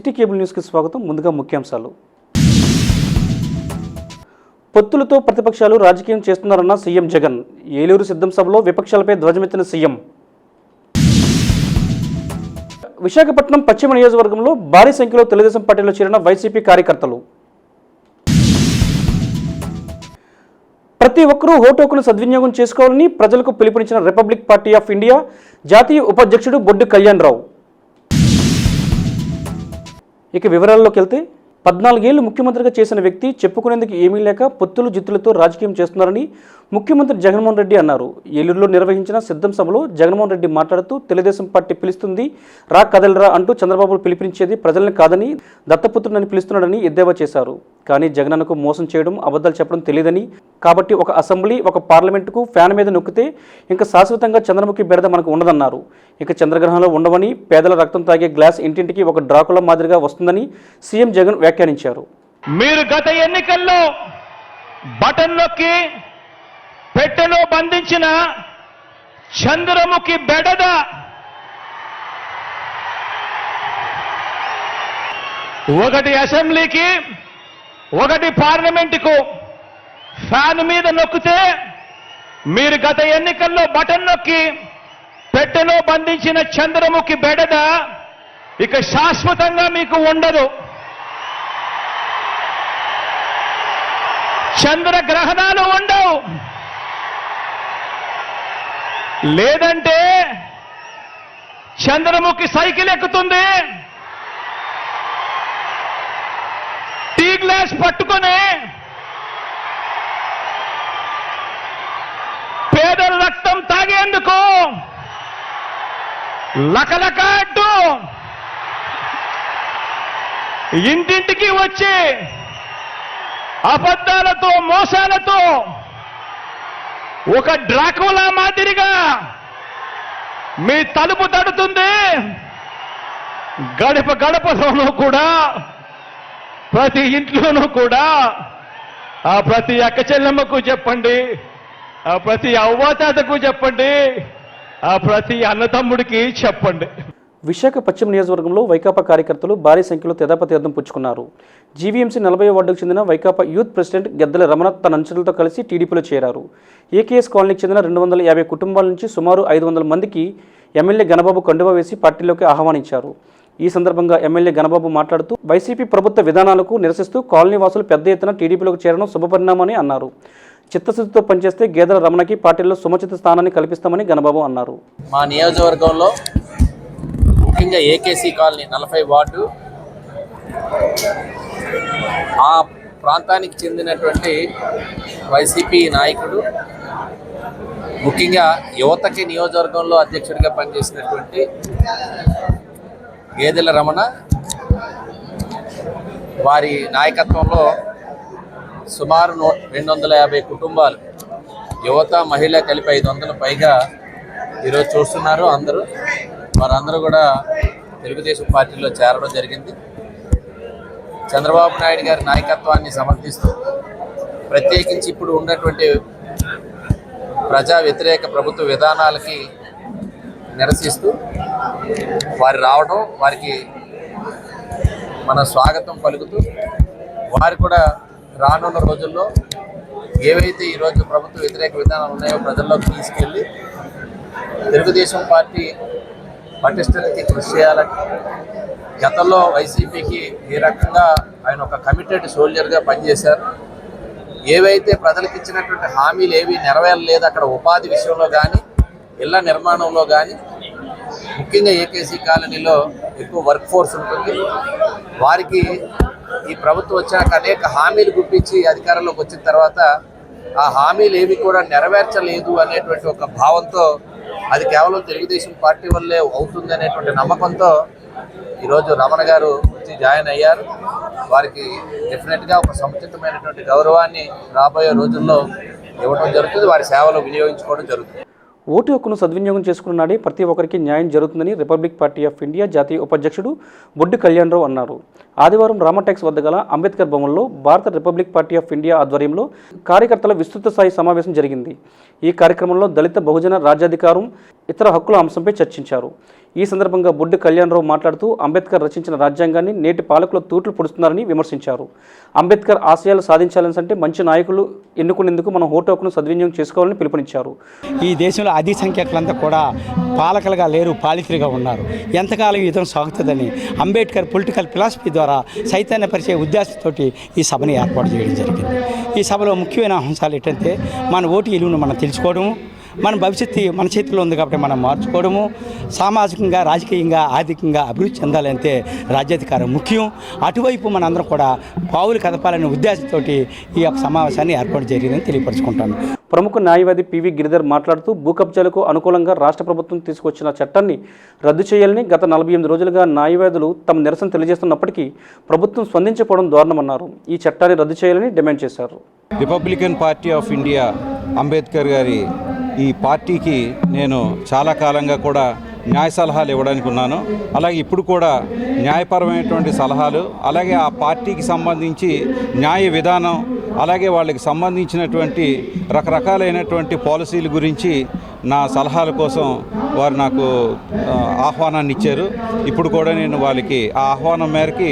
City cable న్యూస్కి స్వాగతం. ముందుగా ముఖ్యాంశాలు. పొత్తులతో ప్రతిపక్షాలు రాజకీయం చేస్తున్నారన్న సీఎం జగన్. ఏలూరు సిద్ధం సభలో విపక్షాలపై ధ్వజమెత్తిన సీఎం. విశాఖపట్నం పశ్చిమ నియోజకవర్గంలో భారీ సంఖ్యలో తెలుగుదేశం పార్టీలో చేరిన వైసీపీ కార్యకర్తలు. ప్రతి ఒక్కరూ ఓటు హక్కును సద్వినియోగం చేసుకోవాలని ప్రజలకు పిలుపునిచ్చిన రిపబ్లిక్ పార్టీ ఆఫ్ ఇండియా జాతీయ ఉపాధ్యక్షుడు బొడ్డు కళ్యాణ్ రావు. ఇక వివరాల్లోకి వెళ్తే, 14 ఏళ్లు ముఖ్యమంత్రిగా చేసిన వ్యక్తి చెప్పుకునేందుకు ఏమీ లేక పొత్తులు జిత్తులతో రాజకీయం చేస్తున్నారని ముఖ్యమంత్రి జగన్మోహన్ రెడ్డి అన్నారు. ఏలూరులో నిర్వహించిన సిద్ధం సభలో జగన్మోహన్ రెడ్డి మాట్లాడుతూ, తెలుగుదేశం పార్టీ పిలుస్తుంది, రా కదలరా అంటూ చంద్రబాబు పిలిపించేది ప్రజల్ని కాదని దత్తపుత్రుడని పిలుస్తున్నాడని ఎద్దేవా చేశారు. కానీ జగనన్నకు మోసం చేయడం, అబద్ధాలు చెప్పడం తెలియదని, కాబట్టి ఒక అసెంబ్లీ, ఒక పార్లమెంటుకు ఫ్యాన్ మీద నొక్కితే ఇంకా శాశ్వతంగా చంద్రముఖి బెడద మనకు ఉండదన్నారు. ఇక చంద్రగ్రహంలో ఉండవని, పేదల రక్తం తాగే గ్లాస్ ఇంటింటికి ఒక డ్రాకుల మాదిరిగా వస్తుందని సీఎం జగన్ వ్యాఖ్యానించారు. మీరు గత ఎన్నికల్లో బటన్ నొక్కి పెట్టెలో బంధించిన చంద్రముఖి బెడద ఒకటి అసెంబ్లీకి, ఒకటి పార్లమెంటుకు ఫ్యాన్ మీద నొక్కితే, మీరు గత ఎన్నికల్లో బటన్ నొక్కి పెట్టెలో బంధించిన చంద్రముఖి బెడద ఇక శాశ్వతంగా మీకు ఉండదు. చంద్రగ్రహణాలు ఉండవు. లేదంటే చంద్రముఖి సైకిల్ ఎక్కుతుంది, టీ గ్లాస్ పట్టుకొని పేదల రక్తం తాగేందుకు లకలక అంటూ ఇంటింటికి వచ్చి అబద్ధాలతో, మోసాలతో ఒక డ్రాకులా మాదిరిగా మీ తలుపు తడుతుంది. గడప గడపలోనూ కూడా, ప్రతి ఇంట్లోనూ కూడా ఆ ప్రతి అక్క చెల్లెమ్మకు చెప్పండి, ఆ ప్రతి అవ్వాతాతకు చెప్పండి, ఆ ప్రతి అన్నతమ్ముడికి చెప్పండి. విశాఖ పశ్చిమ నియోజకవర్గంలో వైకాపా కార్యకర్తలు భారీ సంఖ్యలో తెదాపతీర్థం పుచ్చుకున్నారు. జీవీఎంసీ 40వ వార్డుకు చెందిన వైకాపా యూత్ ప్రెసిడెంట్ గద్దెల రమణ తన అనుచరులతో కలిసి టీడీపీలో చేరారు. ఏకేఎస్ కాలనీకి చెందిన 250 కుటుంబాల నుంచి సుమారు 500 మందికి ఎమ్మెల్యే గణబాబు కండువా వేసి పార్టీలోకి ఆహ్వానించారు. ఈ సందర్భంగా ఎమ్మెల్యే గణబాబు మాట్లాడుతూ, వైసీపీ ప్రభుత్వ విధానాలకు నిరసిస్తూ కాలనీ వాసులు పెద్ద ఎత్తున టీడీపీలోకి చేరడం శుభపరిణామని అన్నారు. చిత్తశుద్ధితో పనిచేస్తే గేదెల రమణకి పార్టీలో సముచిత స్థానాన్ని కల్పిస్తామని గణబాబు అన్నారు. మా నియోజకవర్గంలో ముఖ్యంగా ఏకేసీ కాలనీ 40 వార్డు, ఆ ప్రాంతానికి చెందినటువంటి వైసీపీ నాయకుడు, ముఖ్యంగా యువతకి నియోజకవర్గంలో అధ్యక్షుడిగా పనిచేసినటువంటి గేదెల రమణ, వారి నాయకత్వంలో సుమారు 250 కుటుంబాలు, యువత, మహిళ కలిపి 500 పైగా ఈరోజు చూస్తున్నారు. వారందరూ కూడా తెలుగుదేశం పార్టీలో చేరడం జరిగింది. చంద్రబాబు నాయుడు గారి నాయకత్వాన్ని సమర్థిస్తూ, ప్రత్యేకించి ఇప్పుడు ఉన్నటువంటి ప్రజా వ్యతిరేక ప్రభుత్వ విధానాలకి నిరసిస్తూ వారు రావడం, వారికి మన స్వాగతం పలుకుతూ, వారు కూడా రానున్న రోజుల్లో ఏవైతే ఈరోజు ప్రభుత్వ వ్యతిరేక విధానాలు ఉన్నాయో ప్రజల్లోకి తీసుకెళ్ళి తెలుగుదేశం పార్టీ పటిష్టతకి కృషి చేయాలని, గతంలో వైసీపీకి ఏ రకంగా ఆయన ఒక కమిటెడ్ సోల్జర్గా పనిచేశారు, ఏవైతే ప్రజలకు ఇచ్చినటువంటి హామీలు ఏవి నెరవేరలేదు, అక్కడ ఉపాధి విషయంలో కానీ, ఇళ్ల నిర్మాణంలో కానీ, ముఖ్యంగా ఏకేసీ కాలనీలో ఎక్కువ వర్క్ ఫోర్స్ ఉంటుంది, వారికి ఈ ప్రభుత్వం వచ్చాక అనేక హామీలు గుప్పించి అధికారంలోకి వచ్చిన తర్వాత ఆ హామీలు ఏవి కూడా నెరవేర్చలేదు అనేటువంటి ఒక భావంతో, అది కేవలం తెలుగుదేశం పార్టీ వల్లే అవుతుంది అనేటువంటి నమ్మకంతో ఈరోజు రమణ గారు వచ్చి జాయిన్ అయ్యారు. వారికి డెఫినెట్గా ఒక సముచితమైనటువంటి గౌరవాన్ని రాబోయే రోజుల్లో ఇవ్వడం జరుగుతుంది, వారి సేవలు వినియోగించుకోవడం జరుగుతుంది. ఓటు హక్కును సద్వినియోగం చేసుకున్నాడే ప్రతి ఒక్కరికి న్యాయం జరుగుతుందని రిపబ్లిక్ పార్టీ ఆఫ్ ఇండియా జాతీయ ఉపాధ్యక్షుడు బొడ్డు కళ్యాణ్ రావు అన్నారు. ఆదివారం రామటెక్స్ వద్ద గల అంబేద్కర్ భవన్లో భారత రిపబ్లిక్ పార్టీ ఆఫ్ ఇండియా ఆధ్వర్యంలో కార్యకర్తల విస్తృత స్థాయి సమావేశం జరిగింది. ఈ కార్యక్రమంలో దళిత బహుజన రాజ్యాధికారం ఇతర హక్కుల అంశంపై చర్చించారు. ఈ సందర్భంగా బొడ్డు కళ్యాణరావు మాట్లాడుతూ అంబేద్కర్ రచించిన రాజ్యాంగాన్ని నేటి పాలకులు తూట్లు పొడుస్తున్నారని విమర్శించారు. అంబేద్కర్ ఆశయాలు సాధించాలంటే మంచి నాయకులు ఎన్నుకునేందుకు మనం ఓటు హక్కును సద్వినియోగం చేసుకోవాలని పిలుపునిచ్చారు. ఈ దేశంలో అధిక సంఖ్యాకులంతా కూడా పాలకులుగా లేరు, పాలితులుగా ఉన్నారు. ఎంతకాలం ఈ విధం సాగుతుందని అంబేద్కర్ పొలిటికల్ ఫిలాసఫీ ద్వారా చైతన్యపరిచే ఉద్దేశంతో ఈ సభని ఏర్పాటు చేయడం జరిగింది. ఈ సభలో ముఖ్యమైన అంశాలు ఏంటంటే మన ఓటు విలువను మనం తెలుసుకోవడము, మన భవిష్యత్తు మన చేతిలో ఉంది కాబట్టి మనం మార్చుకోవడము, సామాజికంగా, రాజకీయంగా, ఆర్థికంగా అభివృద్ధి చెందాలంటే రాజ్యాధికారం ముఖ్యం. అటువైపు మనందరం కూడా పావులు కదపాలనే ఉద్దేశంతో ఈ యొక్క సమావేశాన్ని ఏర్పాటు జరిగిందని తెలియపరుచుకుంటాను. ప్రముఖ న్యాయవాది పివి గిరిధర్ మాట్లాడుతూ భూ కబ్జాలకు అనుకూలంగా రాష్ట్ర ప్రభుత్వం తీసుకొచ్చిన చట్టాన్ని రద్దు చేయాలని గత 48 రోజులుగా న్యాయవాదులు తమ నిరసన తెలియజేస్తున్నప్పటికీ ప్రభుత్వం స్పందించకపోవడం దారుణమన్నారు. ఈ చట్టాన్ని రద్దు చేయాలని డిమాండ్ చేశారు. Republican party of India Ambedkar గారి ఈ పార్టీకి నేను చాలా కాలంగా కూడా న్యాయ సలహాలు ఇవ్వడానికి ఉన్నాను. అలాగే ఇప్పుడు కూడా న్యాయపరమైనటువంటి సలహాలు, అలాగే ఆ పార్టీకి సంబంధించి న్యాయ విధానం, అలాగే వాళ్ళకి సంబంధించినటువంటి రకరకాలైనటువంటి పాలసీల గురించి నా సలహాల కోసం వారు నాకు ఆహ్వానాన్ని ఇచ్చారు. ఇప్పుడు కూడా నేను వాళ్ళకి ఆ ఆహ్వానం మేరకి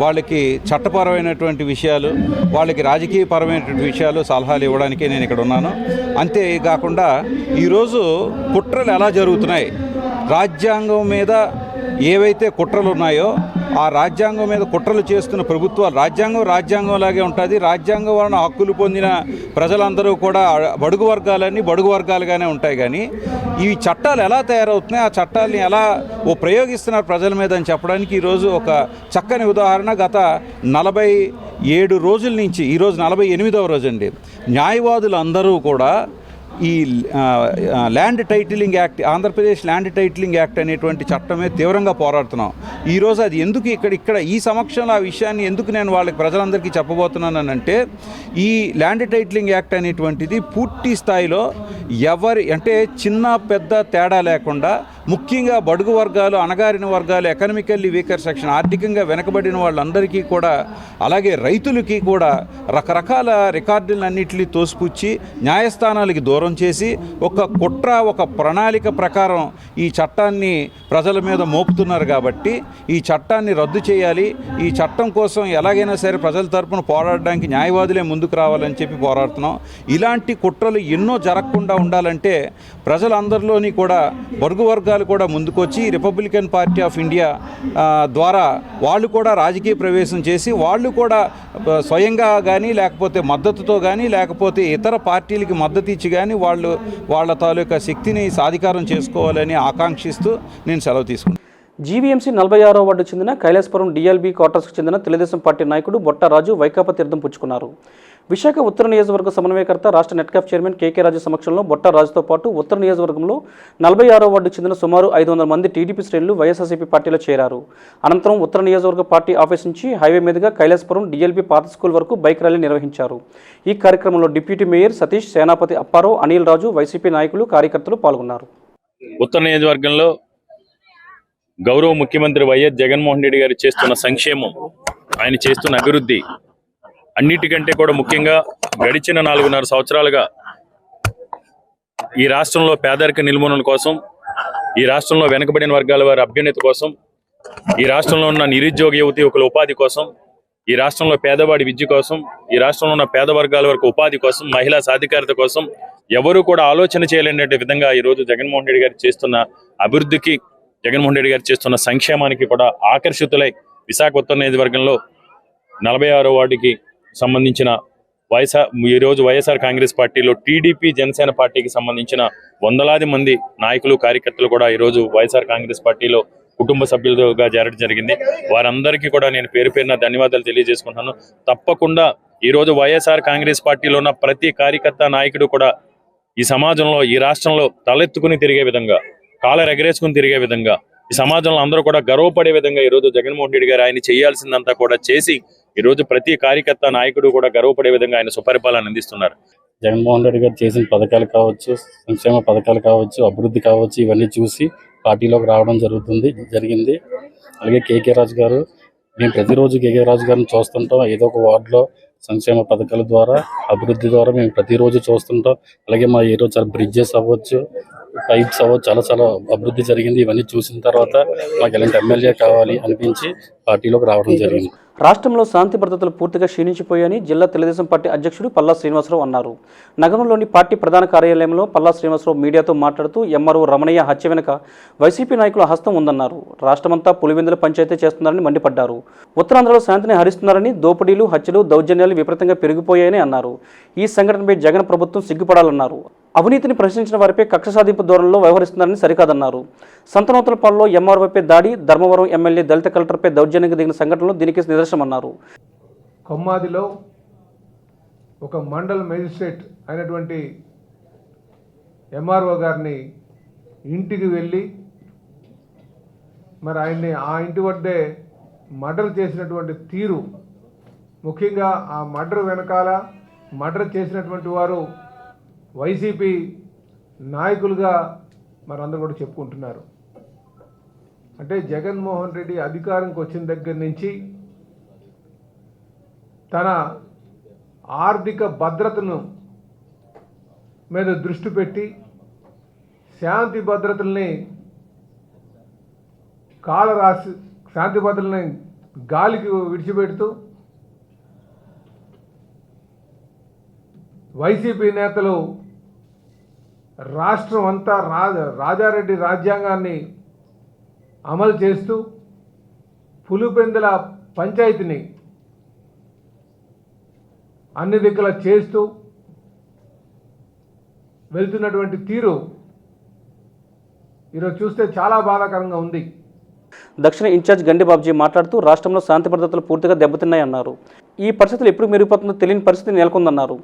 వాళ్ళకి చట్టపరమైనటువంటి విషయాలు, వాళ్ళకి రాజకీయపరమైనటువంటి విషయాలు సలహాలు ఇవ్వడానికి నేను ఇక్కడ ఉన్నాను. అంతేకాకుండా ఈరోజు కుట్రలు ఎలా జరుగుతున్నాయి, రాజ్యాంగం మీద ఏవైతే కుట్రలు ఉన్నాయో ఆ రాజ్యాంగం మీద కుట్రలు చేస్తున్న ప్రభుత్వాలు, రాజ్యాంగంలాగే ఉంటుంది. రాజ్యాంగం వలన హక్కులు పొందిన ప్రజలందరూ కూడా బడుగు వర్గాలుగానే ఉంటాయి. కానీ ఈ చట్టాలు ఎలా తయారవుతున్నాయి, ఆ చట్టాలని ఎలా ప్రయోగిస్తున్నారు ప్రజల మీద అని చెప్పడానికి ఈరోజు ఒక చక్కని ఉదాహరణ. గత 47 రోజుల నుంచి ఈరోజు 48వ రోజు అండి. న్యాయవాదులు అందరూ కూడా ఈ land titling act, Andhra Pradesh land titling act అనేటువంటి చట్టమే తీవ్రంగా పోరాడుతున్నాం. ఈరోజు అది ఎందుకు ఇక్కడ ఈ సమక్షంలో ఆ విషయాన్ని ఎందుకు నేను వాళ్ళకి ప్రజలందరికీ చెప్పబోతున్నానంటే, ఈ ల్యాండ్ టైటిలింగ్ యాక్ట్ అనేటువంటిది పూర్తి స్థాయిలో అంటే చిన్న పెద్ద తేడా లేకుండా ముఖ్యంగా బడుగు వర్గాలు, అణగారిన వర్గాలు, ఎకనామికల్లీ వీకర్ సెక్షన్, ఆర్థికంగా వెనకబడిన వాళ్ళందరికీ కూడా, అలాగే రైతులకి కూడా రకరకాల రికార్డులన్నింటినీ తోసిపుచ్చి న్యాయస్థానాలకి దూరం చేసి ఒక కుట్ర, ఒక ప్రణాళిక ప్రకారం ఈ చట్టాన్ని ప్రజల మీద మోపుతున్నారు. కాబట్టి ఈ చట్టాన్ని రద్దు చేయాలి. ఈ చట్టం కోసం ఎలాగైనా సరే ప్రజల తరపున పోరాడడానికి న్యాయవాదులే ముందుకు రావాలని చెప్పి పోరాడుతున్నాం. ఇలాంటి కుట్రలు ఎన్నో జరగకుండా ఉండాలంటే ప్రజలందరిలోని కూడా బడుగు వర్గాలు కూడా ముందుకొచ్చి రిపబ్లికన్ పార్టీ ఆఫ్ ఇండియా ద్వారా వాళ్ళు కూడా రాజకీయ ప్రవేశం చేసి వాళ్ళు కూడా స్వయంగా కానీ, లేకపోతే మద్దతుతో కానీ, లేకపోతే ఇతర పార్టీలకి మద్దతు ఇచ్చి కానీ వాళ్ళ తాలూకా శక్తిని సాధికారం చేసుకోవాలని ఆకాంక్షిస్తూ నేను సెలవు తీసుకున్నాను. జీవీఎంసీ 46వ వార్డు చెందిన కైలాసపురం డిఎల్బీ క్వార్టర్స్కు చెందిన తెలుగుదేశం పార్టీ నాయకుడు బొట్టారాజు వైకాపా తీర్థం పుచ్చుకున్నారు. విశాఖ ఉత్తర నియోజకవర్గ సమన్వయకర్త రాష్ట్ర నెట్కాఫ్ చైర్మన్ కేకే రాజు సమక్షంలో బొట్టారాజుతో పాటు ఉత్తర నియోజకవర్గంలో 46వ వార్డు చెందిన సుమారు 500 మంది టీడీపీ శ్రేణులు వైఎస్ఆర్సీపీ పార్టీలో చేరారు. అనంతరం ఉత్తర నియోజకవర్గ పార్టీ ఆఫీస్ నుంచి హైవే మీదుగా కైలాసపురం డిఎల్బీ పాత స్కూల్ వరకు బైక్ ర్యాలీ నిర్వహించారు. ఈ కార్యక్రమంలో డిప్యూటీ మేయర్ సతీష్, సేనాపతి అప్పారావు, అనిల్ రాజు, వైసీపీ నాయకులు, కార్యకర్తలు పాల్గొన్నారు. ఉత్తర నియోజకవర్గంలో గౌరవ ముఖ్యమంత్రి వైఎస్ జగన్మోహన్ రెడ్డి గారు చేస్తున్న సంక్షేమం, ఆయన చేస్తున్న అభివృద్ధి అన్నిటికంటే కూడా ముఖ్యంగా గడిచిన 4.5 సంవత్సరాలుగా ఈ రాష్ట్రంలో పేదరిక నిర్మూలన కోసం, ఈ రాష్ట్రంలో వెనుకబడిన వర్గాల వారి అభ్యున్నతి కోసం, ఈ రాష్ట్రంలో ఉన్న నిరుద్యోగ యువతి యువకుల ఉపాధి కోసం, ఈ రాష్ట్రంలో పేదవాడి విద్య కోసం, ఈ రాష్ట్రంలో ఉన్న పేద వర్గాల వరకు ఉపాధి కోసం, మహిళా సాధికారత కోసం ఎవరు కూడా ఆలోచన చేయలేని విధంగా ఈరోజు జగన్మోహన్ రెడ్డి గారు చేస్తున్న అభివృద్ధికి, జగన్మోహన్ రెడ్డి గారు చేస్తున్న సంక్షేమానికి కూడా ఆకర్షితులై విశాఖ ఉత్తర నియోజకవర్గంలో 46వ వార్డుకి సంబంధించిన ఈరోజు వైఎస్ఆర్ కాంగ్రెస్ పార్టీలో టీడీపీ, జనసేన పార్టీకి సంబంధించిన వందలాది మంది నాయకులు, కార్యకర్తలు కూడా ఈరోజు వైఎస్ఆర్ కాంగ్రెస్ పార్టీలో కుటుంబ సభ్యులుగా చేరడం జరిగింది. వారందరికీ కూడా నేను పేరు పేరున ధన్యవాదాలు తెలియజేసుకుంటున్నాను. తప్పకుండా ఈరోజు వైఎస్ఆర్ కాంగ్రెస్ పార్టీలో ఉన్న ప్రతి కార్యకర్త, నాయకుడు కూడా ఈ సమాజంలో, ఈ రాష్ట్రంలో తలెత్తుకుని తిరిగే విధంగా, కాలర్ ఎగరేసుకుని తిరిగే విధంగా, ఈ సమాజంలో అందరూ కూడా గర్వపడే విధంగా ఈరోజు జగన్మోహన్ రెడ్డి గారు ఆయన చేయాల్సిందంతా కూడా చేసి ఈరోజు ప్రతి కార్యకర్త, నాయకుడు కూడా గర్వపడే విధంగా ఆయన సుపరిపాలన అందిస్తున్నారు. జగన్మోహన్ రెడ్డి గారు చేసిన పథకాలు కావచ్చు, సంక్షేమ పథకాలు కావచ్చు, అభివృద్ధి కావచ్చు, ఇవన్నీ చూసి పార్టీలోకి రావడం జరిగింది. అలాగే కేకే రాజు గారు, మేము ప్రతిరోజు కేకే రాజు గారిని చూస్తుంటాం. ఏదో ఒక వార్డులో సంక్షేమ పథకాల ద్వారా, అభివృద్ధి ద్వారా మేము ప్రతిరోజు చూస్తుంటాం. అలాగే మా ఈరోజు బ్రిడ్జెస్ అవ్వచ్చు, టైప్స్ చాలా చాలా అభివృద్ధి జరిగింది. ఇవన్నీ చూసిన తర్వాత మాకు ఎలాంటి ఎమ్మెల్యే కావాలి అనిపించి పార్టీలోకి రావడం జరిగింది. రాష్ట్రంలో శాంతి భద్రతలు పూర్తిగా క్షీణించిపోయాయని జిల్లా తెలుగుదేశం పార్టీ అధ్యక్షుడు పల్లా శ్రీనివాసరావు అన్నారు. నగరంలోని పార్టీ ప్రధాన కార్యాలయంలో పల్లా శ్రీనివాసరావు మీడియాతో మాట్లాడుతూ ఎంఆర్ఓ రమణయ్య హత్య వెనుక వైసీపీ నాయకుల హస్తం ఉందన్నారు. రాష్ట్రమంతా పులివెందుల పంచాయతీ చేస్తున్నారని మండిపడ్డారు. ఉత్తరాంధ్రలో శాంతిని హరిస్తున్నారని, దోపిడీలు, హత్యలు, దౌర్జన్యాలు విపరీతంగా పెరిగిపోయాయని అన్నారు. ఈ సంఘటనపై జగన్ ప్రభుత్వం సిగ్గుపడాలన్నారు. అవినీతిని ప్రశ్నించిన వారిపై కక్ష సాధింపు ధోరణిలో వ్యవహరిస్తున్నారని సరికాదన్నారు. సంతనూతలపాడులో ఎంఆర్ఓపై దాడి, ధర్మవరం ఎమ్మెల్యే దళిత కలెక్టర్పై దౌర్జన్యంగా దిగిన సంఘటనలు దీనికి నిదర్శనమన్నారు. కొమ్మాదిలో ఒక మండల మేజిస్ట్రేట్ అయినటువంటి ఎంఆర్ఓ గారిని ఇంటికి వెళ్ళి మరి ఆయన్ని ఆ ఇంటి వద్దే మర్డర్ చేసినటువంటి తీరు, ముఖ్యంగా ఆ మర్డర్ వెనకాల మర్డర్ చేసినటువంటి వారు వైసీపీ నాయకులుగా మనందరూ కూడా చెప్పుకుంటున్నారు. అంటే జగన్మోహన్ రెడ్డి అధికారంకి వచ్చిన దగ్గర నుంచి తన ఆర్థిక భద్రతను మీద దృష్టి పెట్టి శాంతి భద్రతల్ని శాంతి భద్రతల్ని గాలికి విడిచిపెడుతూ వైసీపీ నేతలు రాష్ట్రం అంతా రాజారెడ్డి రాజ్యాంగాన్ని అమలు చేస్తూ పులిపెందుల పంచాయతీని అన్ని దిక్కులా చేస్తూ వెళ్తున్నటువంటి తీరు ఈరోజు చూస్తే చాలా బాధాకరంగా ఉంది. దక్షిణ ఇన్ఛార్జ్ గండి బాబ్జీ మాట్లాడుతూ రాష్ట్రంలో శాంతి భద్రతలు పూర్తిగా దెబ్బతిన్నాయన్నారు. ఈ పరిస్థితులు ఎప్పుడు మెరుగుపడుతుందో తెలియని పరిస్థితి నెలకొందన్నారు.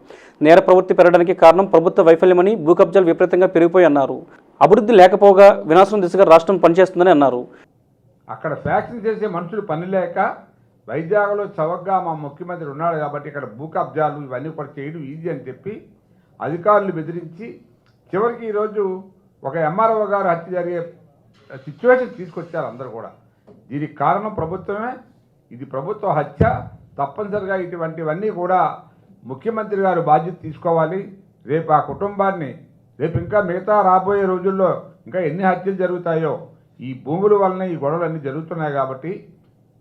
నేర ప్రవృత్తి పెరగడానికి కారణం ప్రభుత్వ వైఫల్యమని, భూ కబ్జాలు విపరీతంగా పెరిగిపోయన్నారు. అభివృద్ధి లేకపోగా వినాశనం దిశగా రాష్ట్రం పనిచేస్తుందని అన్నారు. అక్కడ ఫ్యాక్టరీ చేసే మనుషులు పని లేక వైజాగ్లో చవకగా మా ముఖ్యమంత్రి ఉన్నాడు కాబట్టి ఇక్కడ భూ కబ్జాలు ఇవన్నీ కూడా చేయడం ఈజీ అని చెప్పి అధికారులు బెదిరించి చివరికి ఈరోజు ఒక ఎంఆర్ఓ గారు హత్య జరిగే సిచ్యువేషన్ తీసుకొచ్చారు అందరూ కూడా. దీనికి కారణం ప్రభుత్వమే. ఇది ప్రభుత్వ హత్య. తప్పనిసరిగా ఇటువంటివన్నీ కూడా ముఖ్యమంత్రి గారు బాధ్యత తీసుకోవాలి. రేపు ఆ కుటుంబాన్ని రేపు ఇంకా మిగతా రాబోయే రోజుల్లో ఇంకా ఎన్ని హత్యలు జరుగుతాయో ఈ భూముల వలన ఈ గొడవలు అన్నీ జరుగుతున్నాయి. కాబట్టి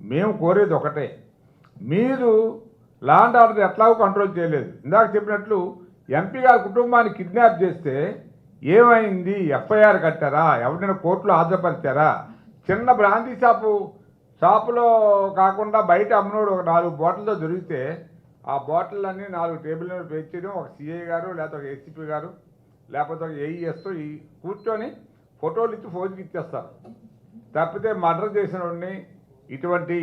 మేము కోరేది ఒకటే, మీరు లా అండ్ ఆర్డర్ ఎట్లాగో కంట్రోల్ చేయలేదు. ఇందాక చెప్పినట్లు ఎంపీ గారి కుటుంబాన్ని కిడ్నాప్ చేస్తే ఏమైంది? ఎఫ్ఐఆర్ కట్టారా? ఎవరైనా కోర్టులో హాజరుపరిచారా? చిన్న బ్రాందీ షాపులో కాకుండా బయట అమ్మనోడు ఒక 4 బాటిల్తో దొరికితే ఆ బాటిల్ అన్నీ 4 టేబుల్ మీద పెంచడం ఒక సిఐ గారు లేకపోతే ఒక ఏసీపీ గారు లేకపోతే ఒక ఏఈఎస్తో కూర్చొని ఫోటోలు ఇచ్చి ఫోన్కి ఇచ్చేస్తారు. తప్పితే మర్డర్ చేసిన వాడిని, ఇటువంటి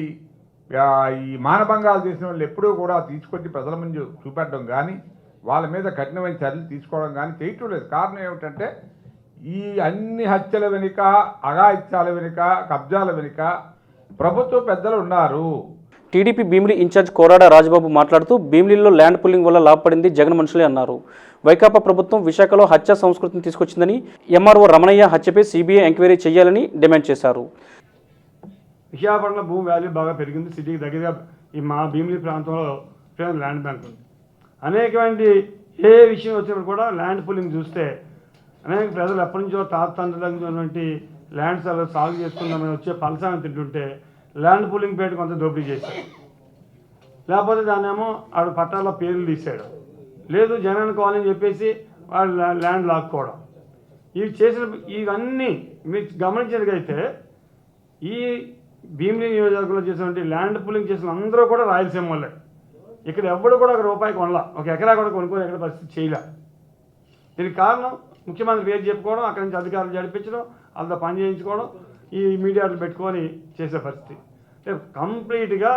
ఈ మానభంగాలు చేసిన వాళ్ళు ఎప్పుడూ కూడా తీసుకొచ్చి ప్రజల ముందు చూపెట్టడం కానీ వాళ్ళ మీద కఠినమైన చర్యలు తీసుకోవడం కానీ చేయటం లేదు. కారణం ఏమిటంటే ఈ అన్ని హత్యల వెనుక, అఘాయిత్యాల వెనుక, కబ్జాల వెనుక ప్రభుత్వ పెద్దలు ఉన్నారు. టీడీపీ భీమిలి ఇన్ఛార్జ్ కోరాడ రాజబాబు మాట్లాడుతూ భీమిలిలో ల్యాండ్ పుల్లింగ్ వల్ల లాభపడింది జగన్ మనుషులే అన్నారు. వైకాపా ప్రభుత్వం విశాఖలో హత్య సంస్కృతిని తీసుకొచ్చిందని, ఎంఆర్ఓ రమణయ్య హత్యపై సిబిఐ ఎంక్వైరీ చేయాలని డిమాండ్ చేశారు. విశాఖపట్నంలో భూమి వాల్యూ బాగా పెరిగింది. సిటీకి దగ్గరగా ఈ మా భీమిలి ప్రాంతంలో ల్యాండ్ బ్యాంక్ ఉంది. అనేకమైన ఏ విషయం వచ్చినప్పుడు కూడా ల్యాండ్ పుల్లింగ్ చూస్తే అనేక ప్రజలు ఎప్పటి నుంచో తాతండ్రులైనటువంటి ల్యాండ్స్ అలా సాగు చేసుకుందామని వచ్చే పలసాన్ని తింటుంటే ల్యాండ్ పుల్లింగ్ పేట కొంత దోపిడీ చేశాడు. లేకపోతే దాన్నేమో ఆడు పట్టాల్లో పేర్లు తీసాడు, లేదు జనాన్ని కావాలని చెప్పేసి వాళ్ళు ల్యాండ్ లాక్కోవడం. ఇవి చేసిన ఇవన్నీ మీరు గమనించినట్లయితే ఈ భీమిలి నియోజకవర్గంలో చేసినటువంటి ల్యాండ్ పుల్లింగ్ చేసిన అందరూ కూడా రాయలసీమ వాళ్ళే. ఇక్కడ ఎవడు కూడా ఒక రూపాయి కొనలా, ఒక ఎకరా కూడా కొనుక్కొని ఎక్కడ పరిస్థితి చేయలే. దీనికి కారణం ముఖ్యమంత్రి పేరు చెప్పుకోవడం, అక్కడి నుంచి అధికారులు జరిపించడం, వాళ్ళతో పని చేయించుకోవడం, ఈ మీడియాలు పెట్టుకొని చేసే పరిస్థితి. కంప్లీట్గా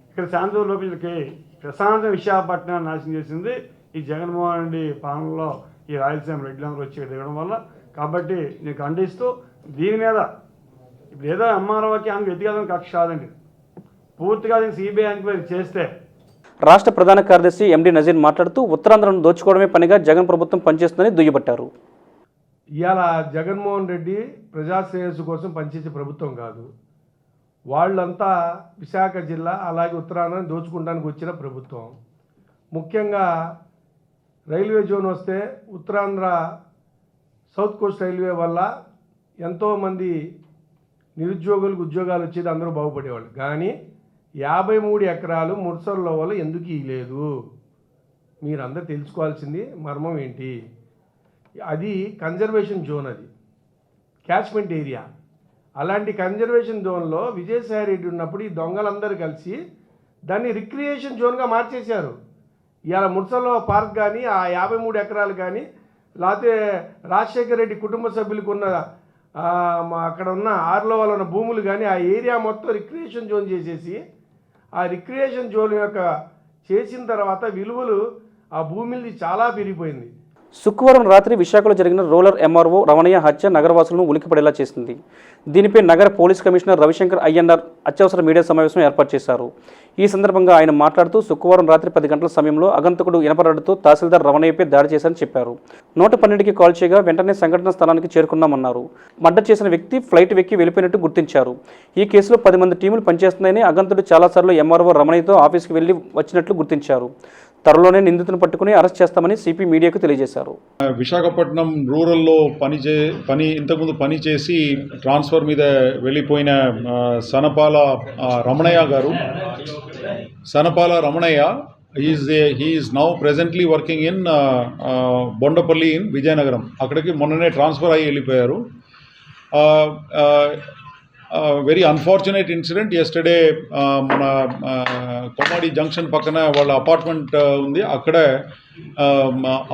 ఇక్కడ శాంతి లోపించడానికి ప్రశాంత విశాఖపట్నాన్ని నాశనం చేసింది ఈ జగన్మోహన్ రెడ్డి పాలనలో ఈ రాయలసీమ రెడ్లందరూ వచ్చి దిగడం వల్ల. కాబట్టి నేను ఖండిస్తూ దీని మీద ఇప్పుడు ఏదో ఎంఆర్ఓకి ఆమె వ్యక్తిగతం కక్ష కాదండి, పూర్తిగా సిబిఐ ఎంక్వైరీ చేస్తే. రాష్ట్ర ప్రధాన కార్యదర్శి ఎండి నజీర్ మాట్లాడుతూ ఉత్తరాంధ్రను దోచుకోవడమే పనిగా జగన్ ప్రభుత్వం పనిచేస్తుందని దుయ్యబట్టారు. ఇవాళ జగన్మోహన్ రెడ్డి ప్రజాశ్రేయస్సు కోసం పనిచేసే ప్రభుత్వం కాదు. వాళ్ళంతా విశాఖ జిల్లా అలాగే ఉత్తరాంధ్రను దోచుకోవడానికి వచ్చిన ప్రభుత్వం. ముఖ్యంగా రైల్వే జోన్ వస్తే ఉత్తరాంధ్ర సౌత్ కోస్ట్ రైల్వే వల్ల ఎంతోమంది నిరుద్యోగులకు ఉద్యోగాలు వచ్చేది, అందరూ బాగుపడేవాళ్ళు. కానీ 53 ఎకరాలు ముర్సర్లో వాళ్ళు ఎందుకు ఇవ్వలేదు? మీరందరూ తెలుసుకోవాల్సింది మర్మం ఏంటి? అది కన్జర్వేషన్ జోన్, అది క్యాచ్మెంట్ ఏరియా. అలాంటి కన్జర్వేషన్ జోన్లో విజయసాయి రెడ్డి ఉన్నప్పుడు ఈ దొంగలందరూ కలిసి దాన్ని రిక్రియేషన్ జోన్గా మార్చేశారు. ఇవాళ ముర్సర్లో పార్క్ కానీ, ఆ 53 ఎకరాలు కానీ, లేకపోతే రాజశేఖర రెడ్డి కుటుంబ సభ్యులకు ఉన్న అక్కడ ఉన్న ఆర్లో వాళ్ళ ఉన్న భూములు కానీ, ఆ ఏరియా మొత్తం రిక్రియేషన్ జోన్ చేసేసి, ఆ రిక్రియేషన్ జోన్ యొక్క చేసిన తర్వాత విలువలు ఆ భూమిది చాలా పెరిగిపోయింది. శుక్రవారం రాత్రి విశాఖలో జరిగిన రూరల్ ఎంఆర్ఓ రమణయ్య హత్య నగరవాసులను ఉలికిపడేలా చేసింది. దీనిపై నగర పోలీస్ కమిషనర్ రవిశంకర్ అయ్యన్నార్ అత్యవసర మీడియా సమావేశం ఏర్పాటు చేశారు. ఈ సందర్భంగా ఆయన మాట్లాడుతూ శుక్రవారం రాత్రి 10 గంటల సమయంలో అగంతకుడు ఇనపరాడుతో తహసీల్దార్ రమణయ్యపై దాడి చేశారని చెప్పారు. 112కి కాల్ చేయగా వెంటనే సంఘటన స్థలానికి చేరుకున్నామన్నారు. మర్డర్ చేసిన వ్యక్తి ఫ్లైట్ వెక్కి వెళ్ళిపోయినట్టు గుర్తించారు. ఈ కేసులో 10 మంది టీములు పనిచేస్తున్నాయని, అగంతుడు చాలాసార్లు ఎంఆర్ఓ రమణయ్యతో ఆఫీస్కి వెళ్లి వచ్చినట్లు గుర్తించారు. త్వరలోనే నిందితులను పట్టుకుని అరెస్ట్ చేస్తామని సిపి మీడియాకు తెలియజేశారు. విశాఖపట్నం రూరల్లో ఇంతకుముందు పనిచేసి ట్రాన్స్ఫర్ మీద వెళ్ళిపోయిన సనపాల రమణయ్య గారు, Sanapala Ramanayya is now presently working in Bondapalli in Vizianagaram. అక్కడికి మొన్ననే ట్రాన్స్ఫర్ అయ్యి వెళ్ళిపోయారు. Very unfortunate incident. ఎస్టర్డే మన కొమాడి జంక్షన్ పక్కన వాళ్ళ అపార్ట్మెంట్ ఉంది, అక్కడ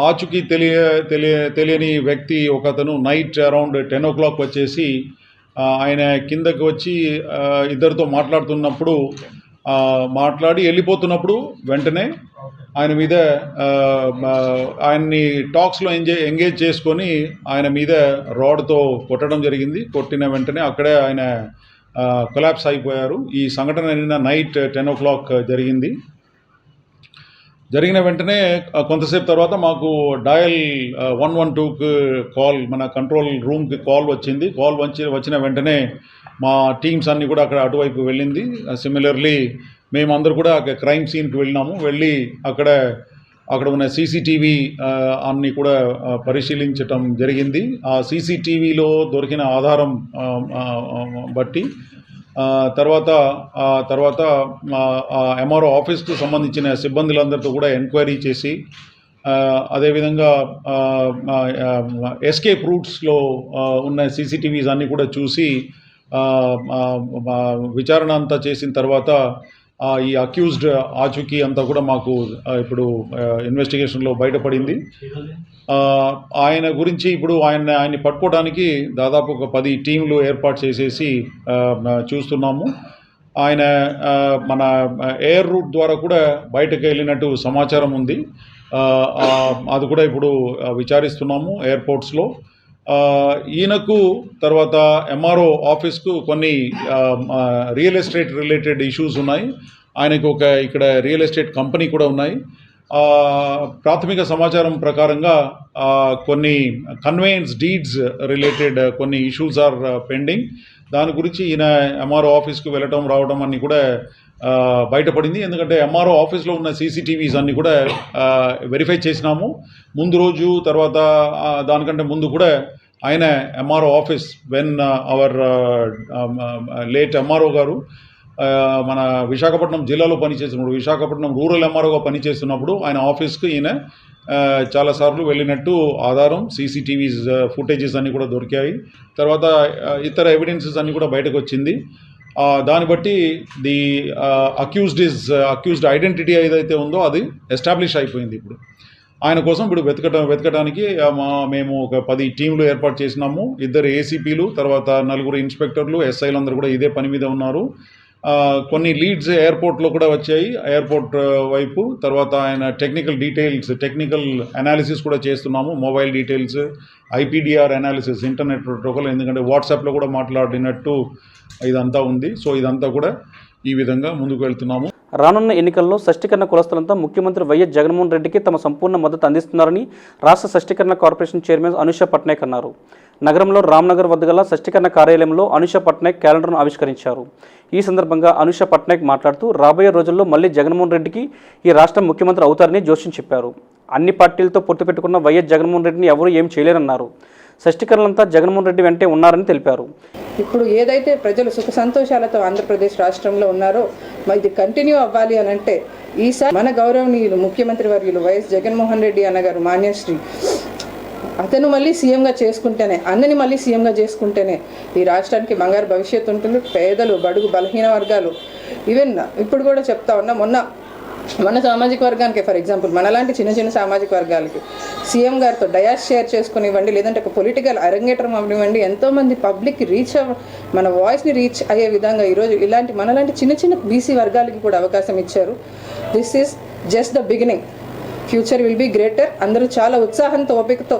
ఆచూకీ తెలియని వ్యక్తి ఒకతను నైట్ అరౌండ్ 10 o'clock వచ్చేసి ఆయన కిందకి వచ్చి ఇద్దరితో మాట్లాడి వెళ్ళిపోతున్నప్పుడు వెంటనే ఆయన మీద ఆయన్ని టాక్స్లో ఎంగేజ్ చేసుకొని ఆయన మీద రాడ్తో కొట్టడం జరిగింది. కొట్టిన వెంటనే అక్కడే ఆయన కొలాప్స్ అయిపోయారు. ఈ సంఘటన నిన్న నైట్ 10 o'clock జరిగింది. జరిగిన వెంటనే కొంతసేపు తర్వాత మాకు డయల్ 112కి కాల్, మన కంట్రోల్ రూమ్కి కాల్ వచ్చింది. వచ్చిన వెంటనే మా టీమ్స్ అన్నీ కూడా అక్కడ అటువైపు వెళ్ళింది. సిమిలర్లీ మేమందరూ కూడా క్రైమ్ సీన్కి వెళ్ళినాము. వెళ్ళి అక్కడ ఉన్న సీసీటీవీ అన్నీ కూడా పరిశీలించటం జరిగింది. ఆ సీసీటీవీలో దొరికిన ఆధారం బట్టి తర్వాత ఎంఆర్ఓ ఆఫీస్కు సంబంధించిన సిబ్బందులందరితో కూడా ఎంక్వైరీ చేసి, అదేవిధంగా ఎస్కేప్ రూట్స్లో ఉన్న సీసీటీవీస్ అన్నీ కూడా చూసి విచారణ అంతా చేసిన తర్వాత ఈ అక్యూజ్డ్ ఆచూకీ అంతా కూడా మాకు ఇప్పుడు ఇన్వెస్టిగేషన్లో బయటపడింది. ఆయన గురించి ఇప్పుడు ఆయన్ని పట్టుకోవడానికి దాదాపు ఒక 10 టీంలు ఏర్పాటు చేసేసి చూస్తున్నాము. ఆయన మన ఎయిర్ రూట్ ద్వారా కూడా బయటకు వెళ్ళినట్టు సమాచారం ఉంది. అది కూడా ఇప్పుడు విచారిస్తున్నాము ఎయిర్పోర్ట్స్లో. ఈయనకు తర్వాత ఎంఆర్ఓ ఆఫీస్కు కొన్ని రియల్ ఎస్టేట్ రిలేటెడ్ ఇష్యూస్ ఉన్నాయి. ఆయనకు ఇక్కడ రియల్ ఎస్టేట్ కంపెనీ కూడా ఉన్నాయి. ప్రాథమిక సమాచారం ప్రకారంగా కొన్ని కన్వేయన్స్ డీడ్స్ రిలేటెడ్ కొన్ని ఇష్యూస్ ఆర్ పెండింగ్. దాని గురించి ఈయన ఎంఆర్ఓ ఆఫీస్కు వెళ్ళటం రావడం అన్నీ కూడా బయటపడింది. ఎందుకంటే ఎంఆర్ఓ ఆఫీస్లో ఉన్న సీసీటీవీస్ అన్నీ కూడా వెరిఫై చేసినాము. ముందు రోజు తర్వాత దానికంటే ముందు కూడా ఆయన MRO office when our late MRO గారు మన విశాఖపట్నం జిల్లాలో పనిచేస్తున్నప్పుడు, విశాఖపట్నం రూరల్ ఎంఆర్ఓగా పనిచేస్తున్నప్పుడు ఆయన ఆఫీస్కు ఈయన చాలాసార్లు వెళ్ళినట్టు ఆధారం, సీసీటీవీస్ ఫుటేజెస్ అన్నీ కూడా దొరికాయి. తర్వాత ఇతర ఎవిడెన్సెస్ అన్నీ కూడా బయటకు వచ్చింది. దాన్ని బట్టి ది అక్యూజ్డ్ ఐడెంటిటీ ఏదైతే ఉందో అది ఎస్టాబ్లిష్ అయిపోయింది. ఇప్పుడు ఆయన కోసం ఇప్పుడు వెతకడానికి మేము ఒక 10 టీంలు ఏర్పాటు చేసినాము. 2 ఏసీపీలు, తర్వాత 4 ఇన్స్పెక్టర్లు, ఎస్ఐలు అందరూ కూడా ఇదే పని మీద ఉన్నారు. కొన్ని లీడ్స్ ఎయిర్పోర్ట్లో కూడా వచ్చాయి, ఎయిర్పోర్ట్ వైపు. తర్వాత ఆయన టెక్నికల్ అనాలిసిస్ కూడా చేస్తున్నాము. Mobile details, IPDR analysis, internet protocol, ఎందుకంటే వాట్సాప్లో కూడా మాట్లాడినట్టు ఇదంతా ఉంది. సో ఇదంతా కూడా ఈ విధంగా ముందుకు వెళ్తున్నాము. రానున్న ఎన్నికల్లో షష్ఠీకరణ కులస్తులంతా ముఖ్యమంత్రి వైఎస్ జగన్మోహన్ రెడ్డికి తమ సంపూర్ణ మద్దతు అందిస్తున్నారని రాష్ట్ర షష్ఠీకరణ కార్పొరేషన్ చైర్మన్ అనుష పట్నాయక్ అన్నారు. నగరంలో రామ్నగర్ వద్ద గల షష్ఠీకరణ కార్యాలయంలో అనుష పట్నాయక్ క్యాలెండర్ను ఆవిష్కరించారు. ఈ సందర్భంగా అనుష పట్నాయక్ మాట్లాడుతూ రాబోయే రోజుల్లో మళ్లీ జగన్మోహన్ రెడ్డికి ఈ రాష్ట్రం ముఖ్యమంత్రి అవుతారని జోష్యం చెప్పారు. అన్ని పార్టీలతో పొత్తు పెట్టుకున్న వైఎస్ జగన్మోహన్ రెడ్డిని ఎవరూ ఏం చేయలేరన్నారు. షష్టికర్లంతా జగన్మోహన్ రెడ్డి వెంటే ఉన్నారని తెలిపారు. ఇప్పుడు ఏదైతే ప్రజలు సుఖ సంతోషాలతో ఆంధ్రప్రదేశ్ రాష్ట్రంలో ఉన్నారో ఇది కంటిన్యూ అవ్వాలి అని అంటే ఈసారి మన గౌరవనీయులు ముఖ్యమంత్రి వర్యులు వైఎస్ జగన్మోహన్ రెడ్డి అన్నగారు మాన్యశ్రీ అతను మళ్ళీ సీఎంగా చేసుకుంటేనే, అన్నని మళ్ళీ సీఎంగా చేసుకుంటేనే ఈ రాష్ట్రానికి బంగారు భవిష్యత్తు ఉంటుంది. పేదలు, బడుగు, బలహీన వర్గాలు, ఈవెన్ ఇప్పుడు కూడా చెప్తా ఉన్నా, మన సామాజిక వర్గానికి ఫర్ ఎగ్జాంపుల్ మనలాంటి చిన్న చిన్న సామాజిక వర్గాలకి సీఎం గారితో డయాస్ షేర్ చేసుకునివ్వండి, లేదంటే ఒక పొలిటికల్ అరంగేట్రం అవ్వనివ్వండి, ఎంతోమంది పబ్లిక్కి మన వాయిస్ని రీచ్ అయ్యే విధంగా ఈరోజు ఇలాంటి మనలాంటి చిన్న చిన్న బీసీ వర్గాలకి కూడా అవకాశం ఇచ్చారు. This is just the beginning. Future will be greater. అందరూ చాలా ఉత్సాహంతో, ఓపికతో,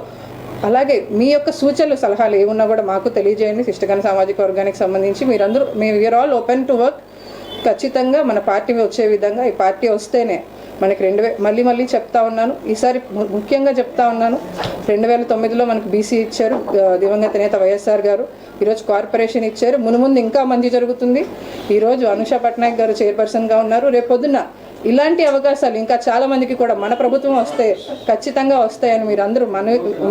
అలాగే మీ యొక్క సూచనలు, సలహాలు ఏమున్నా కూడా మాకు తెలియజేయండి. శిష్టగణ సామాజిక వర్గానికి సంబంధించి మీరందరూ we are all open to work. ఖచ్చితంగా మన పార్టీ వచ్చే విధంగా, ఈ పార్టీ వస్తేనే మనకి మళ్ళీ చెప్తా ఉన్నాను, ఈసారి ముఖ్యంగా చెప్తా ఉన్నాను, 2009లో మనకు బీసీ ఇచ్చారు దివంగత నేత వైఎస్ఆర్ గారు. ఈరోజు కార్పొరేషన్ ఇచ్చారు. మునుముందు ఇంకా మంచి జరుగుతుంది. ఈరోజు అనుష పట్నాయక్ గారు చైర్పర్సన్గా ఉన్నారు. రేపొద్దున ఇలాంటి అవకాశాలు ఇంకా చాలా మందికి కూడా మన ప్రభుత్వం వస్తే ఖచ్చితంగా వస్తాయని మీరు అందరూ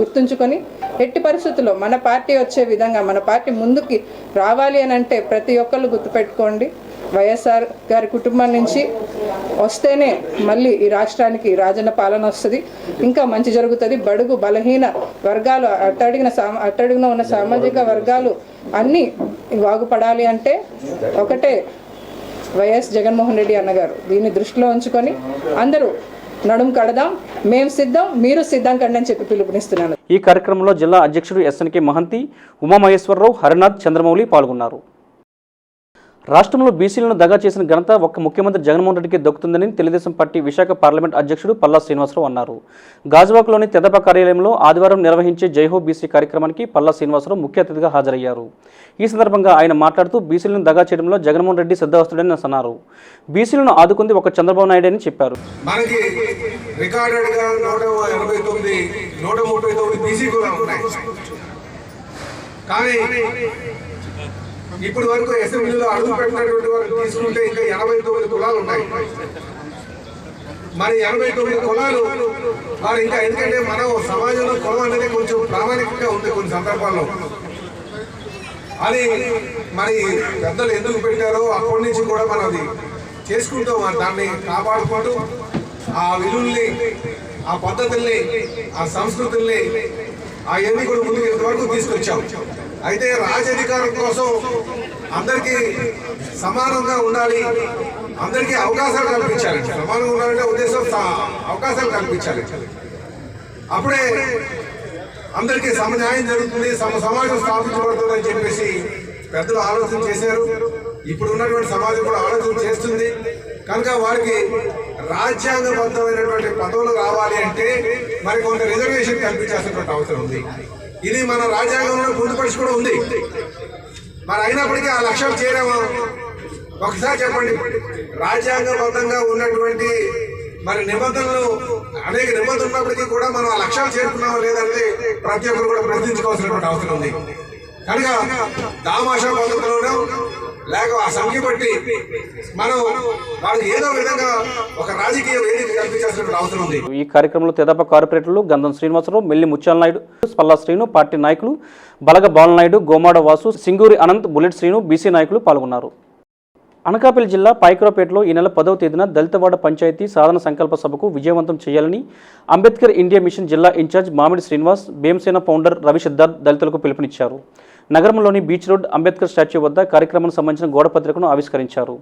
గుర్తుంచుకొని, ఎట్టి పరిస్థితుల్లో మన పార్టీ వచ్చే విధంగా, మన పార్టీ ముందుకి రావాలి అని అంటే ప్రతి ఒక్కళ్ళు గుర్తుపెట్టుకోండి, వైఎస్ఆర్ గారి కుటుంబం నుంచి వస్తేనే మళ్ళీ ఈ రాష్ట్రానికి రాజన్న పాలన వస్తుంది, ఇంకా మంచి జరుగుతుంది. బడుగు, బలహీన వర్గాలు, అట్టడుగున ఉన్న సామాజిక వర్గాలు అన్నీ బాగుపడాలి అంటే ఒకటే వైఎస్ జగన్మోహన్ రెడ్డి అన్నగారు. దీన్ని దృష్టిలో ఉంచుకొని అందరూ నడుం కడదాం, మేము సిద్ధం, మీరు సిద్ధం కండి అని చెప్పి పిలుపునిస్తున్నాను. ఈ కార్యక్రమంలో జిల్లా అధ్యక్షుడు ఎస్ఎన్కే మహంతి, ఉమామహేశ్వరరావు, హరినాథ్, చంద్రమౌళి పాల్గొన్నారు. రాష్ట్రంలో బీసీలను దగా చేసిన ఘనత ఒక్క ముఖ్యమంత్రి జగన్మోహన్ రెడ్డికి దక్కుతుందని తెలుగుదేశం పార్టీ విశాఖ పార్లమెంట్ అధ్యక్షుడు పల్లా శ్రీనివాసరావు అన్నారు. గాజువాకలోని తెదప కార్యాలయంలో ఆదివారం నిర్వహించే జైహో బీసీ కార్యక్రమానికి పల్లా శ్రీనివాసరావు ముఖ్య అతిథిగా హాజరయ్యారు. ఈ సందర్భంగా ఆయన మాట్లాడుతూ బీసీలను దగా చేయడంలో జగన్మోహన్ రెడ్డి సిద్ధవస్తుడని అన్నారు. బీసీలను ఆదుకుంది ఒక చంద్రబాబు నాయుడు అని చెప్పారు. మనకి రికార్డెడ్గా 189, 139 బీసీ కులాలు ఉన్నాయి. కానీ ఇప్పటి వరకు అసెంబ్లీలో అడుగు పెట్టినటువంటి వారు తీసుకుంటే ఇంకా 89 కులాలు ఉన్నాయి. మరి 89 కులాలు వారు ఇంకా, ఎందుకంటే మనం సమాజంలో కులం అనేది కొంచెం ప్రామాణికంగా ఉంది కొన్ని సందర్భాల్లో. అది మరి పెద్దలు ఎందుకు పెట్టారో అప్పటి నుంచి కూడా మనం అది చేసుకుంటూ దాన్ని కాపాడుకుంటూ ఆ విలువల్ని, ఆ పద్ధతుల్ని, ఆ సంస్కృతుల్ని అవన్నీ కూడా ముందుకు ఇంతవరకు తీసుకొచ్చాం. అయితే రాజధికారం కోసం అందరికీ సమానంగా ఉండాలి, అందరికీ అవకాశాలు కల్పించాలి. సమానంగా ఉండాలంటే ఉద్దేశం అవకాశాలు కల్పించాలి. అప్పుడే అందరికీ సమన్యాయం జరుగుతుంది, సమాజం స్థాపించబడుతుందని చెప్పేసి పెద్దలు ఆలోచన చేశారు. ఇప్పుడు ఉన్నటువంటి సమాజం కూడా ఆలోచన చేస్తుంది. కనుక వారికి రాజ్యాంగబద్ధమైనటువంటి పదవులు రావాలి అంటే మరి కొంత రిజర్వేషన్ కల్పించాల్సినటువంటి అవసరం ఉంది. ఇది మన రాజ్యాంగంలో పొందుపరిచి కూడా ఉంది. మరి అయినప్పటికీ ఆ లక్ష్యాలు చేరామా? ఒకసారి చెప్పండి. రాజ్యాంగబద్ధంగా ఉన్నటువంటి మరి నిబంధనలు, అనేక నిబంధనలు ఉన్నప్పటికీ కూడా మనం ఆ లక్ష్యాలు చేరుకున్నామా లేదంటే ప్రతి ఒక్కరు కూడా ప్రశ్నించుకోవాల్సినటువంటి అవసరం ఉంది. కనుక దామాషా పద్ధతిలోనూ లేక ఆ సంఖ్య బట్టి మనం వాళ్ళకి ఏదో విధంగా ఒక రాజకీయ వేదిక కల్పించాల్సిన అవసరం ఉంది. ఈ కార్యక్రమంలో తెదాప కార్పొరేటర్లు గంధం శ్రీనివాసరావు, మెల్లి ముత్యాల నాయుడు, పల్లా శ్రీను, పార్టీ నాయకులు బలగ బాలనాయుడు, గోమాడ వాసు, సింగూరి అనంత్, బుల్లెట్ శ్రీను, బీసీ నాయకులు పాల్గొన్నారు. అనకాపల్లి జిల్లా పాయకురాపేటలో ఈ నెల 10వ తేదీన దళితవాడ పంచాయతీ సాధన సంకల్ప సభకు విజయవంతం చేయాలని అంబేద్కర్ ఇండియా మిషన్ జిల్లా ఇన్ఛార్జ్ మామిడి శ్రీనివాస్, భీమసేన ఫౌండర్ రవి సిద్ధార్థ్ దళితులకు పిలుపునిచ్చారు. నగరంలోని బీచ్ రోడ్ అంబేద్కర్ స్టాచ్యూ వద్ద కార్యక్రమానికి సంబంధించిన గోడపత్రికను ఆవిష్కరించారు.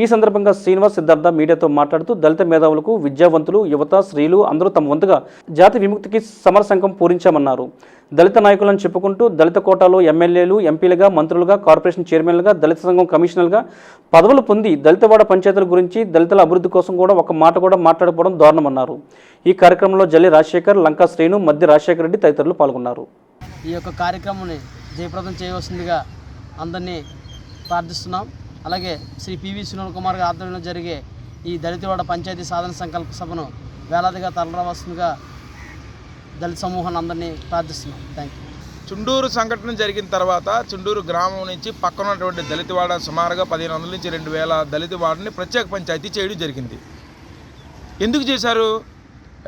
ఈ సందర్భంగా శ్రీనివాస్ సిద్ధార్థ మీడియాతో మాట్లాడుతూ దళిత మేధావులకు, విద్యావంతులు, యువత, స్త్రీలు అందరూ తమ వంతుగా జాతి విముక్తికి సమర సంఘం పూరించామన్నారు. దళిత నాయకులను చెప్పుకుంటూ దళిత కోటాలో ఎమ్మెల్యేలు, ఎంపీలుగా, మంత్రులుగా, కార్పొరేషన్ చైర్మన్లుగా, దళిత సంఘం కమిషనర్గా పదవులు పొంది దళితవాడ పంచాయతీల గురించి, దళితుల అభివృద్ధి కోసం కూడా ఒక మాట కూడా మాట్లాడకపోవడం దారుణమన్నారు. ఈ కార్యక్రమంలో జల్లి రాజశేఖర్, లంకా శ్రీను, మధ్య రాజశేఖర రెడ్డి తదితరులు పాల్గొన్నారు. ఈ యొక్క కార్యక్రమాన్ని జయప్రదం చేయవలసిందిగా అందరినీ ప్రార్థిస్తున్నాం. అలాగే శ్రీ పివి సునీల్ కుమార్ గారి ఆధ్వర్యంలో జరిగే ఈ దళితవాడ పంచాయతీ సాధన సంకల్ప సభను వేలాదిగా తరలిరావాల్సిందిగా దళిత సమూహాన్ని అందరినీ ప్రార్థిస్తున్నాం. Thank you. చుండూరు సంఘటన జరిగిన తర్వాత చుండూరు గ్రామం నుంచి పక్కన ఉన్నటువంటి దళితవాడ సుమారుగా 1500 నుంచి 2000 దళితవాడని ప్రత్యేక పంచాయతీ చేయడం జరిగింది. ఎందుకు చేశారు?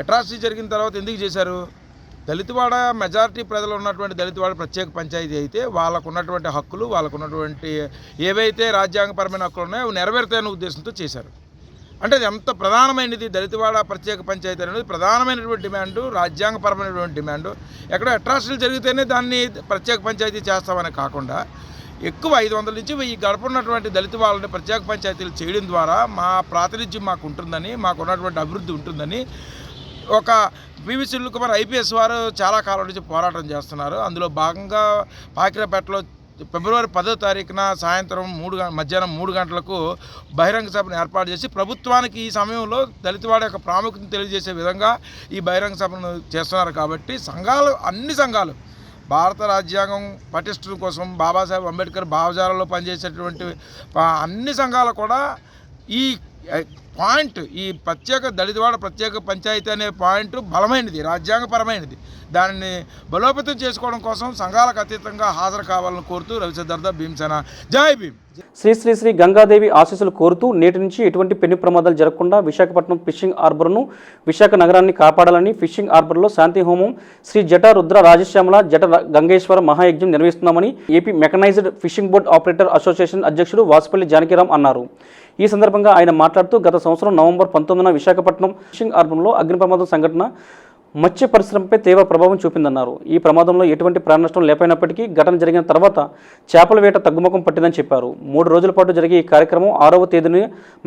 అట్రాసిటీ జరిగిన తర్వాత ఎందుకు చేశారు? దళితవాడ మెజారిటీ ప్రజలు ఉన్నటువంటి దళితవాడ ప్రత్యేక పంచాయతీ అయితే వాళ్ళకు ఉన్నటువంటి హక్కులు, వాళ్ళకు ఉన్నటువంటి ఏవైతే రాజ్యాంగపరమైన హక్కులు ఉన్నాయో అవి నెరవేరుతాయనే ఉద్దేశంతో చేశారు. అంటే అది ఎంత ప్రధానమైనది, దళితవాడ ప్రత్యేక పంచాయతీ అనేది ప్రధానమైనటువంటి డిమాండు, రాజ్యాంగపరమైనటువంటి డిమాండు. ఎక్కడ అట్రాసిటీలు జరిగితేనే దాన్ని ప్రత్యేక పంచాయతీ చేస్తామని కాకుండా ఎక్కువ 500 నుంచి 1000 గడప ఉన్నటువంటి దళిత వాళ్ళని ప్రత్యేక పంచాయతీలు చేయడం ద్వారా మా ప్రాతినిధ్యం మాకు ఉంటుందని, మాకు ఉన్నటువంటి అభివృద్ధి ఉంటుందని ఒక పివి సునీల్ కుమార్ ఐపీఎస్ వారు చాలా కాలం నుంచి పోరాటం చేస్తున్నారు. అందులో భాగంగా పాకిరపేటలో ఫిబ్రవరి 10వ తారీఖున సాయంత్రం మధ్యాహ్నం 3 గంటలకు బహిరంగ సభను ఏర్పాటు చేసి ప్రభుత్వానికి ఈ సమయంలో దళితవాడ యొక్క ప్రాముఖ్యతను తెలియజేసే విధంగా ఈ బహిరంగ సభను చేస్తున్నారు. కాబట్టి సంఘాలు, అన్ని సంఘాలు భారత రాజ్యాంగం పటిష్టం కోసం బాబాసాహెబ్ అంబేద్కర్ భావజాలలో పనిచేసేటువంటి అన్ని సంఘాలు కూడా ఈ పాయింట్, ఈ ప్రత్యేక దళితవాడ ప్రత్యేక పంచాయతీ అనే పాయింట్ బలమైనది, రాజ్యాంగపరమైనది. దానిని బలోపేతం చేసుకోవడం కోసం సంఘాలకు అతీతంగా హాజరు కావాలని కోరుతూ రవిసిద్ధార్థ భీమసేన. జై భీమ్. శ్రీ శ్రీ శ్రీ గంగాదేవి ఆశీస్సులు కోరుతూ నేటి నుంచి ఎటువంటి పెను ప్రమాదాలు జరగకుండా విశాఖపట్నం ఫిషింగ్ హార్బర్ను, విశాఖ నగరాన్ని కాపాడాలని ఫిషింగ్ హార్బర్లో శాంతి హోమం శ్రీ జట రుద్ర రాజశ్యామల జట గంగేశ్వర మహాయజ్ఞం నిర్వహిస్తున్నామని AP mechanised fishing board operator association అధ్యక్షుడు వాసుపల్లి జానకిరామ్ అన్నారు. ఈ సందర్భంగా ఆయన మాట్లాడుతూ గత సంవత్సరం నవంబర్ 19న విశాఖపట్నం ఫిషింగ్ హార్బర్లో అగ్ని ప్రమాదం సంఘటన మత్స్య పరిశ్రమపై తీవ్ర ప్రభావం చూపిందన్నారు. ఈ ప్రమాదంలో ఎటువంటి ప్రాణనష్టం లేకపోయినప్పటికీ ఘటన జరిగిన తర్వాత చేపల వేట తగ్గుముఖం పట్టిందని చెప్పారు. 3 రోజుల పాటు జరిగే ఈ కార్యక్రమం 6వ తేదీన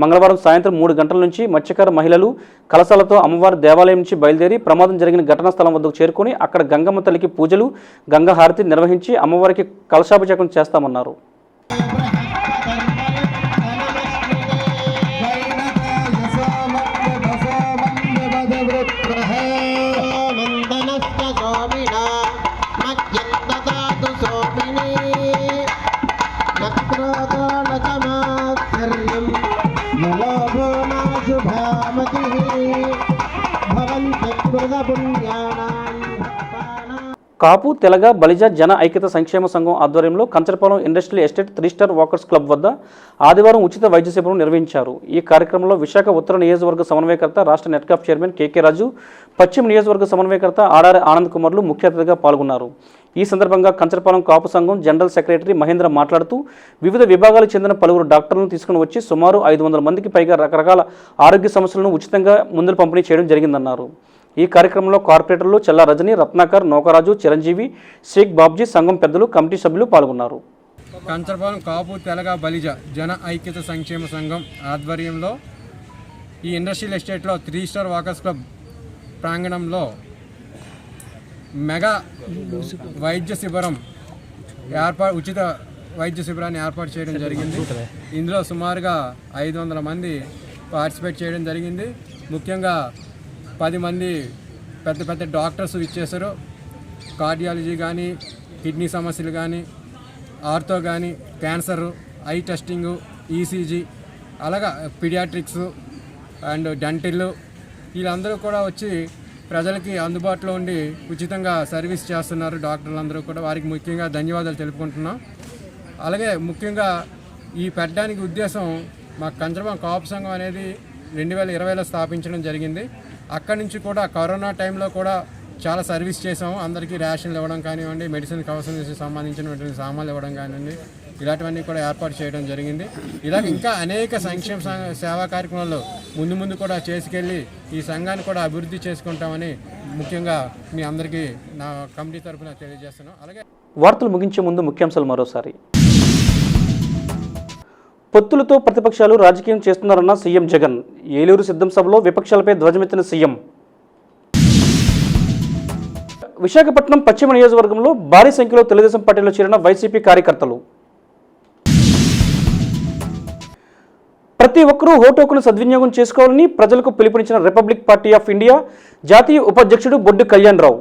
మంగళవారం సాయంత్రం 3 గంటల నుంచి మత్స్యకార మహిళలు కలశాలతో అమ్మవారి దేవాలయం నుంచి బయలుదేరి ప్రమాదం జరిగిన ఘటనా స్థలం వద్దకు చేరుకుని అక్కడ గంగమ్మ తల్లికి పూజలు, గంగా హారతి నిర్వహించి అమ్మవారికి కలశాభిషేకం చేస్తామన్నారు. కాపు, తెలగ, బలిజ జన ఐక్యత సంక్షేమ సంఘం ఆధ్వర్యంలో Kancharapalem industrial estate 3 star walkers club వద్ద ఆదివారం ఉచిత వైద్య శిబిరం నిర్వహించారు. ఈ కార్యక్రమంలో విశాఖ ఉత్తర నియోజకవర్గ సమన్వయకర్త, రాష్ట్ర నెట్కాప్ చైర్మన్ కేకే రాజు, పశ్చిమ నియోజకవర్గ సమన్వయకర్త ఆడారి ఆనంద్ కుమార్లు ముఖ్య అతిథిగా పాల్గొన్నారు. ఈ సందర్భంగా కంచరపాలెం కాపు సంఘం జనరల్ సెక్రటరీ మహేంద్ర మాట్లాడుతూ వివిధ విభాగాలకు చెందిన పలువురు డాక్టర్లను తీసుకుని వచ్చి సుమారు 500 మందికి పైగా రకరకాల ఆరోగ్య సమస్యలను ఉచితంగా మందులు పంపిణీ చేయడం జరిగిందన్నారు. ఈ కార్యక్రమంలో కార్పొరేటర్లు చెల్లా రజని, రత్నాకర్, నౌకరాజు, చిరంజీవి, షేక్ బాబ్జీ, సంఘం పెద్దలు, కమిటీ సభ్యులు పాల్గొన్నారు. కంచరపాలెం కాపు, తెలగ, బలిజ జన ఐక్యత సంక్షేమ సంఘం ఆధ్వర్యంలో ఈ ఇండస్ట్రియల్ ఎస్టేట్లో 3 స్టార్ వాకర్స్ క్లబ్ ప్రాంగణంలో మెగా వైద్య శిబిరం ఉచిత వైద్య శిబిరాన్ని ఏర్పాటు చేయడం జరిగింది. ఇందులో సుమారుగా 500 మంది పార్టిసిపేట్ చేయడం జరిగింది. ముఖ్యంగా 10 మంది పెద్ద పెద్ద డాక్టర్స్ ఇచ్చేశారు. కార్డియాలజీ కానీ, కిడ్నీ సమస్యలు కానీ, ఆర్థో కానీ, క్యాన్సర్, ఐ టెస్టింగు, ఈసీజీ, అలాగా పీడియాట్రిక్స్ అండ్ డెంటల్, వీళ్ళందరూ కూడా వచ్చి ప్రజలకి అందుబాటులో ఉండి ఉచితంగా సర్వీస్ చేస్తున్నారు. డాక్టర్లందరూ కూడా వారికి ముఖ్యంగా ధన్యవాదాలు తెలుపుకుంటున్నాం. అలాగే ముఖ్యంగా ఈ పెట్టడానికి ఉద్దేశం మా కంచరపాలెం కాపు సంఘం అనేది 2020లో స్థాపించడం జరిగింది. అక్కడి నుంచి కూడా కరోనా టైంలో కూడా చాలా సర్వీస్ చేసాము. అందరికీ రేషన్లు ఇవ్వడం కానివ్వండి, మెడిసిన్కి అవసరం సంబంధించినటువంటి సామాన్లు ఇవ్వడం కానివ్వండి, ఇలాంటివన్నీ కూడా ఏర్పాటు చేయడం జరిగింది. ఇలాగ ఇంకా అనేక సంక్షేమ సేవా కార్యక్రమాల్లో ముందు కూడా చేసుకెళ్ళి ఈ సంఘాన్ని కూడా అభివృద్ధి చేసుకుంటామని ముఖ్యంగా మీ అందరికీ నా కమిటీ తరఫున తెలియజేస్తున్నాను. అలాగే వార్తలు ముగించే ముందు ముఖ్యాంశాలు మరోసారి. పొత్తులతో ప్రతిపక్షాలు రాజకీయం చేస్తున్నారన్న సీఎం జగన్. ఏలూరు సిద్ధం సభలో విపక్షాలపై ధ్వజమెత్తిన సీఎం. విశాఖపట్నం పశ్చిమ నియోజకవర్గంలో భారీ సంఖ్యలో తెలుగుదేశం పార్టీలో చేరిన వైసీపీ కార్యకర్తలు. ప్రతి ఒక్కరూ ఓటు హక్కును సద్వినియోగం చేసుకోవాలని ప్రజలకు పిలుపునిచ్చిన రిపబ్లిక్ పార్టీ ఆఫ్ ఇండియా జాతీయ ఉపాధ్యక్షుడు బొడ్డు కళ్యాణ్ రావు.